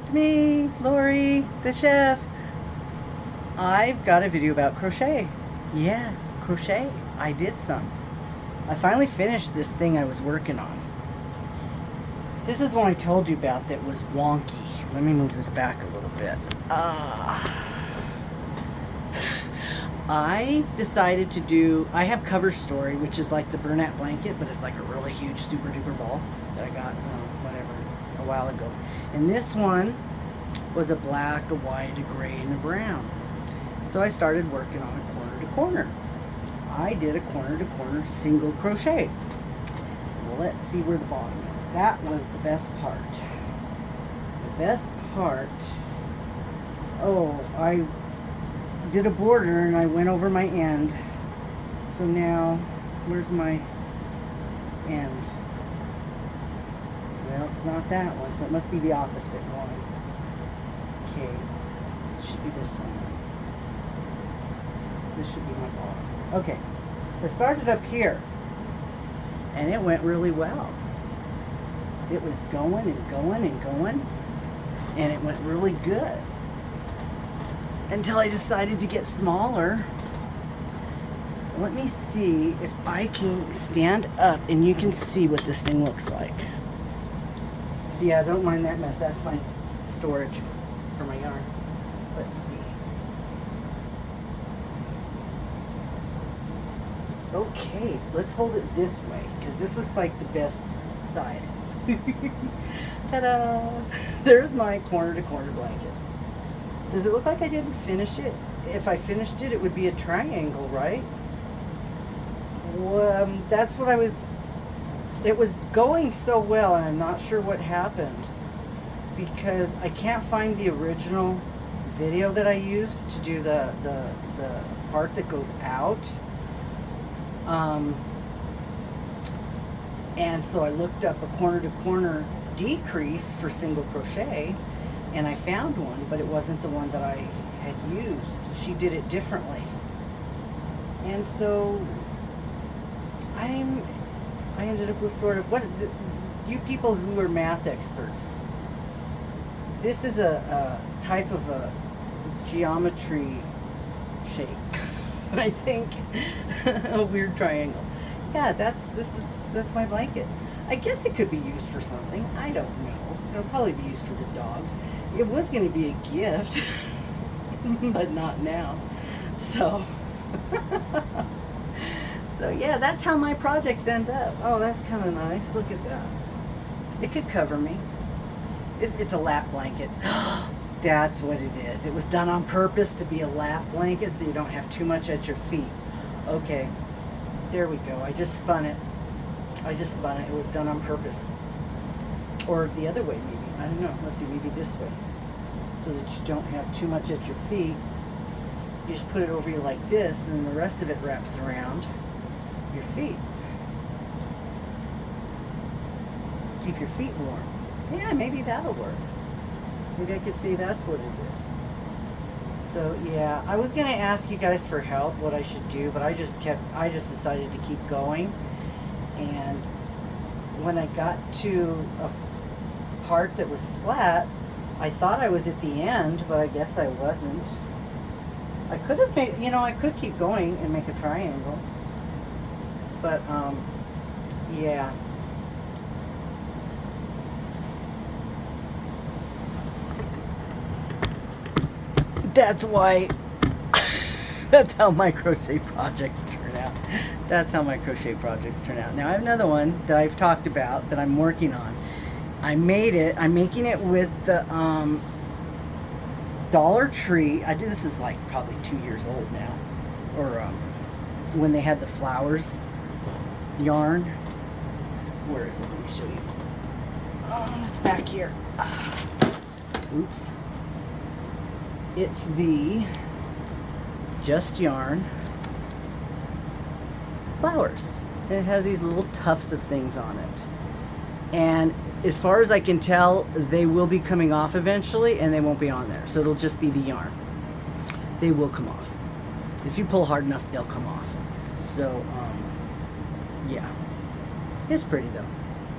It's me, Lori, the chef. I've got a video about crochet. Yeah, crochet. I did some. I finally finished this thing I was working on. This is the one I told you about that was wonky. Let me move this back a little bit. I decided to do, I have Cover Story, which is like the burlap blanket, but it's like a really huge super duper ball that I got, whatever, a while ago. And this one was a black, a white, a gray, and a brown. So I started working on a corner to corner. I did a corner to corner single crochet. Well, let's see where the bottom is. That was the best part. The best part, I did a border and I went over my end. So now, where's my end? Well, it's not that one, so it must be the opposite one. Okay, it should be this one. This should be my bottom. Okay, I started up here, and it went really well. It was going and going and going, and it went really good. Until I decided to get smaller. Let me see if I can stand up and you can see what this thing looks like. Yeah, don't mind that mess. That's my storage for my yarn. Let's see. Okay, let's hold it this way because this looks like the best side. Ta-da! There's my corner to corner blanket. Does it look like I didn't finish it? If I finished it, it would be a triangle, right? Well, that's what it was going so well, and I'm not sure what happened because I can't find the original video that I used to do the part that goes out. And so I looked up a corner to corner decrease for single crochet, and I found one, but it wasn't the one that I had used. She did it differently. And so I ended up with sort of, you people who are math experts, this is a type of a geometry shape. I think a weird triangle. Yeah, that's my blanket. I guess it could be used for something. I don't know. It'll probably be used for the dogs. It was going to be a gift, but not now. So, so yeah, that's how my projects end up. Oh, that's kind of nice. Look at that. It could cover me. It's a lap blanket. That's what it is. It was done on purpose to be a lap blanket so you don't have too much at your feet. Okay, there we go. I just spun it. It was done on purpose. Or the other way, maybe. I don't know. Let's see, maybe this way. So that you don't have too much at your feet. You just put it over you like this, and the rest of it wraps around your feet. Keep your feet warm. Yeah, maybe that'll work. Maybe I could say that's what it is. So yeah, I was gonna ask you guys for help what I should do, but I just decided to keep going. And when I got to a part that was flat, I thought I was at the end, but I guess I wasn't. I could have made, I could keep going and make a triangle. But yeah. That's why, that's how my crochet projects turn out. That's how my crochet projects turn out. Now I have another one that I've talked about that I'm working on. I'm making it with the Dollar Tree. This is like probably 2 years old now. Or when they had the flowers yarn. Where is it? Let me show you. Oh, it's back here. Oops. It's the Just Yarn flowers. And it has these little tufts of things on it. And as far as I can tell, they will be coming off eventually, and they won't be on there. So it'll just be the yarn. They will come off. If you pull hard enough, they'll come off. So, yeah. It's pretty though.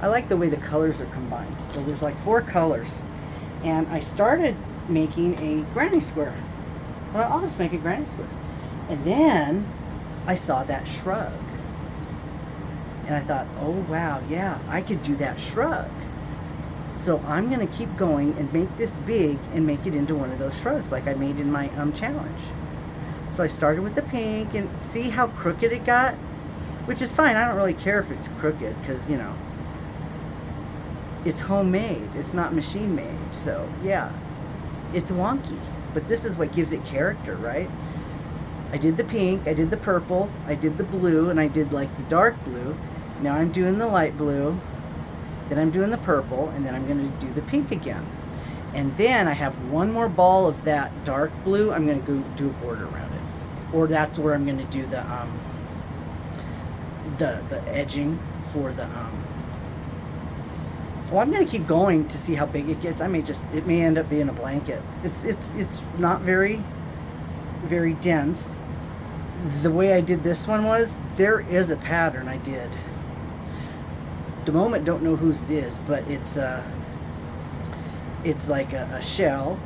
I like the way the colors are combined. So there's like 4 colors. And I started making a granny square. I thought, I'll just make a granny square. And then I saw that shrug. And I thought, oh wow, yeah, I could do that shrug. So I'm going to keep going and make this big and make it into one of those shrugs like I made in my challenge. So I started with the pink, and see how crooked it got? Which is fine. I don't really care if it's crooked because, you know, it's homemade. It's not machine made. So yeah, it's wonky. But this is what gives it character, right? I did the pink, I did the purple, I did the blue, and I did like the dark blue. Now I'm doing the light blue, then I'm doing the purple, and then I'm going to do the pink again. And then I have one more ball of that dark blue. I'm going to go do a border around it. Or that's where I'm going to do the edging for the well, I'm going to keep going to see how big it gets. It may end up being a blanket. It's not very dense. The way I did this one was, there is a pattern I did. The moment don't know whose it is, but it's like a shell,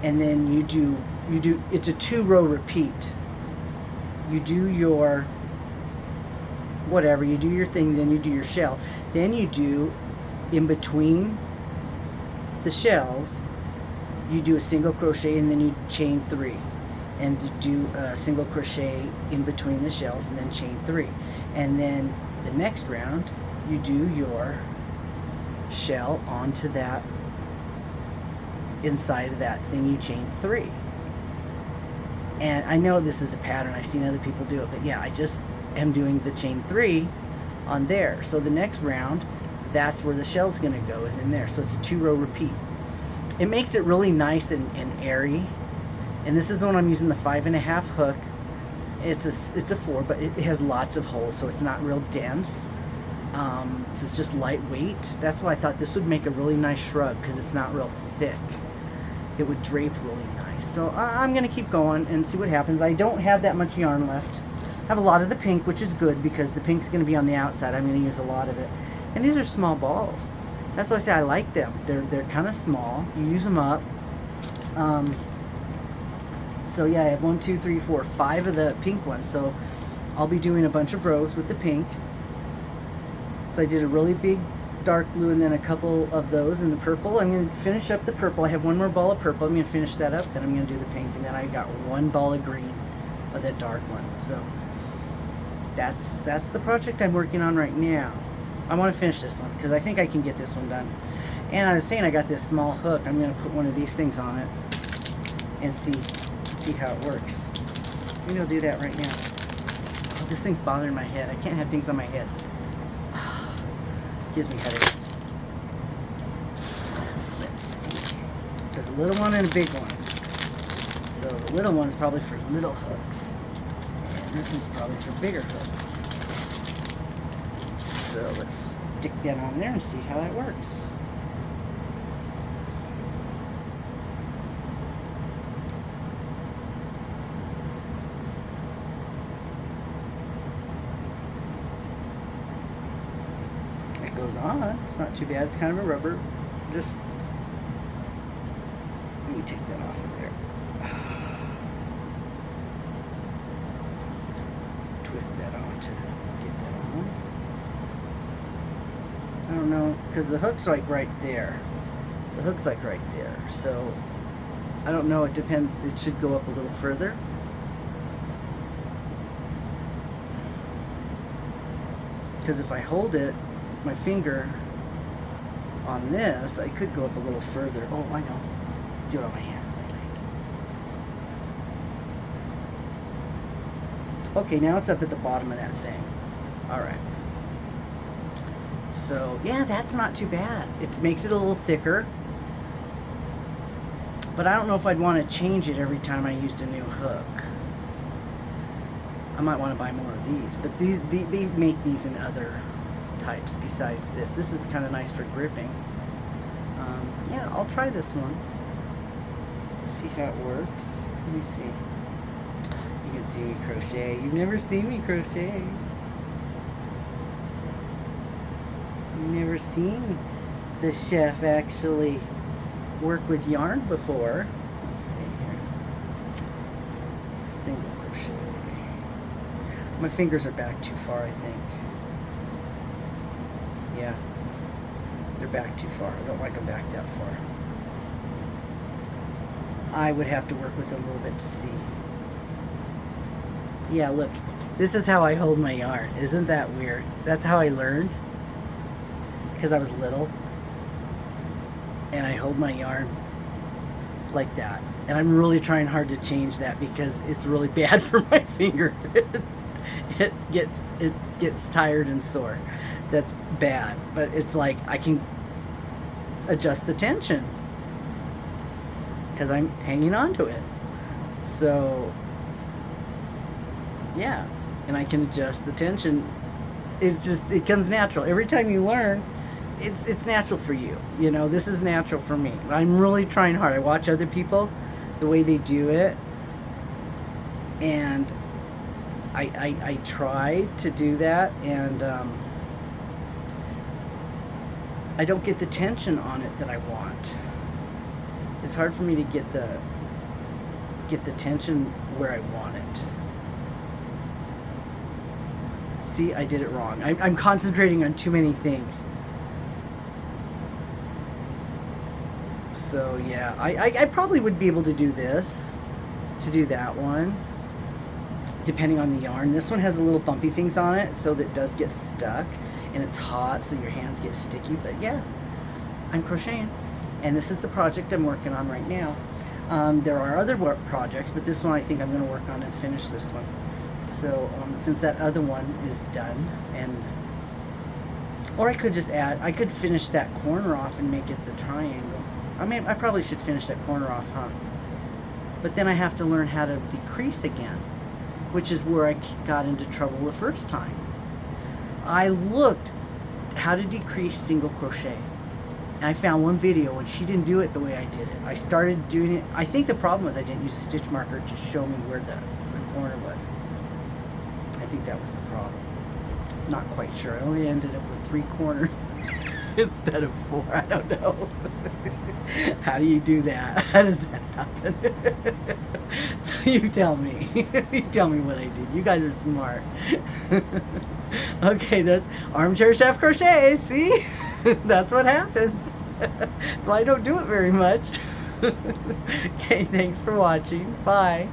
and then you do it's a 2-row repeat. You do your whatever, you do your thing, then you do your shell, then you do in between the shells, you do a single crochet, and then you chain 3, and you do a single crochet in between the shells, and then chain 3, and then the next round you do your shell onto that inside of that thing you chain 3. And I know this is a pattern, I've seen other people do it, but yeah, I just am doing the chain 3 on there. So the next round, that's where the shell's going to go, is in there. So it's a 2-row repeat. It makes it really nice and airy. And this is the one I'm using, the 5.5 hook. It's a 4, but it has lots of holes, so it's not real dense. So it's just lightweight. That's why I thought this would make a really nice shrug, because it's not real thick. It would drape really nice. So I'm going to keep going and see what happens. I don't have that much yarn left. I have a lot of the pink, which is good because the pink's going to be on the outside. I'm going to use a lot of it. And these are small balls. That's why I say I like them. They're kind of small. You use them up. So yeah, I have 1, 2, 3, 4, 5 of the pink ones. So I'll be doing a bunch of rows with the pink. So I did a really big dark blue and then a couple of those in the purple. I'm going to finish up the purple. I have one more ball of purple. I'm going to finish that up. Then I'm going to do the pink. And then I got one ball of green of that dark one. So that's the project I'm working on right now. I want to finish this one because I think I can get this one done. And I was saying I got this small hook. I'm going to put one of these things on it and see how it works. Maybe I'll do that right now. Oh, this thing's bothering my head. I can't have things on my head. Gives me headaches. Let's see. There's a little one and a big one. So the little one's probably for little hooks. And this one's probably for bigger hooks. So let's stick that on there and see how that works. It goes on. It's not too bad. It's kind of a rubber. Just let me take that off of there. Twist that on to get that on. I don't know, because the hook's like right there. The hook's like right there. So I don't know. It depends. It should go up a little further. Because if I hold it, my finger on this, I could go up a little further. Oh, I know. Do it on my hand. Okay, now it's up at the bottom of that thing. Alright. So, yeah, that's not too bad. It makes it a little thicker. But I don't know if I'd want to change it every time I used a new hook. I might want to buy more of these. But they make these in other types besides this. This is kind of nice for gripping. Yeah, I'll try this one. See how it works. Let me see. You can see me crochet. You've never seen me crochet. You've never seen the chef actually work with yarn before. Let's see here. Single crochet. My fingers are back too far, I think. Yeah, they're back too far. I don't like them back that far. I would have to work with it a little bit to see. Yeah, look, this is how I hold my yarn. Isn't that weird? That's how I learned, because I was little, and I hold my yarn like that. And I'm really trying hard to change that because it's really bad for my finger. it gets tired and sore. That's bad, but it's like I can adjust the tension because I'm hanging on to it. So yeah, and I can adjust the tension. It's just, it comes natural. Every time you learn, it's natural for you. You know, this is natural for me. I'm really trying hard. I watch other people, the way they do it, and I try to do that, and I don't get the tension on it that I want. It's hard for me to get the tension where I want it. See, I did it wrong. I'm concentrating on too many things. So yeah, I probably would be able to do this, to do that one, depending on the yarn. This one has a little bumpy things on it, so that it does get stuck, and it's hot, so your hands get sticky. But yeah, I'm crocheting, and this is the project I'm working on right now. There are other projects, but this one I think I'm going to work on and finish this one. So since that other one is done, and or I could just add, I could finish that corner off and make it the triangle. I mean, I probably should finish that corner off, huh? But then I have to learn how to decrease again, which is where I got into trouble the first time. I looked how to decrease single crochet, and I found one video and she didn't do it the way I did it. I started doing it. I think the problem was I didn't use a stitch marker to show me where the corner was. I think that was the problem. Not quite sure. I only ended up with 3 corners instead of 4. I don't know. How do you do that? How does that happen? So you tell me. You tell me what I did. You guys are smart. Okay, that's Armchair Chef Crochets. See? That's what happens. That's why I don't do it very much. Okay, thanks for watching. Bye.